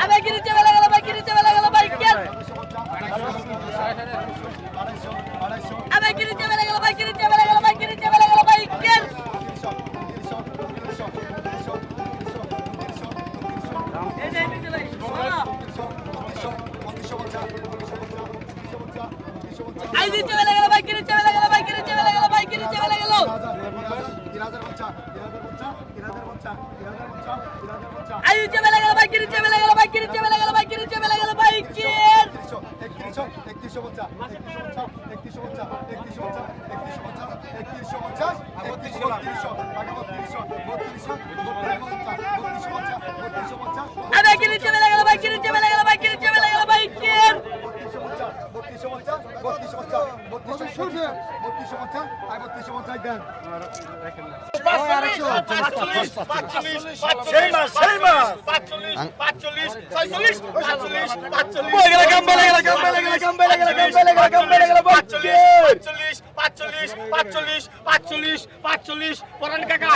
আবে কিরিতে বেলা গেল ভাই কিরিতে বেলা গেল ভাই কেন আবে কিরিতে বেলা গেল ভাই কিরিতে বেলা গেল ভাই কিরিতে বেলা গেল ভাই কেন এই যে নিচে ভাই আই দিতে বেলা গেল ভাই কিরিতে বেলা গেল ভাই কিরিতে বেলা গেল ভাই কিরিতে বেলা গেল 3000 আই দিতে বেলা গেল ভাই কিরিতে বেলা গেল ভাই কিরিতে বেলা গেল ভাই কিরিতে বেলা গেল ভাই কেন 3150 আবে কিরিতে বেলা গেল ভাই কিরিতে বেলা গেল ভাই কিরিতে বেলা গেল ভাই কেন 45 পরান কাকা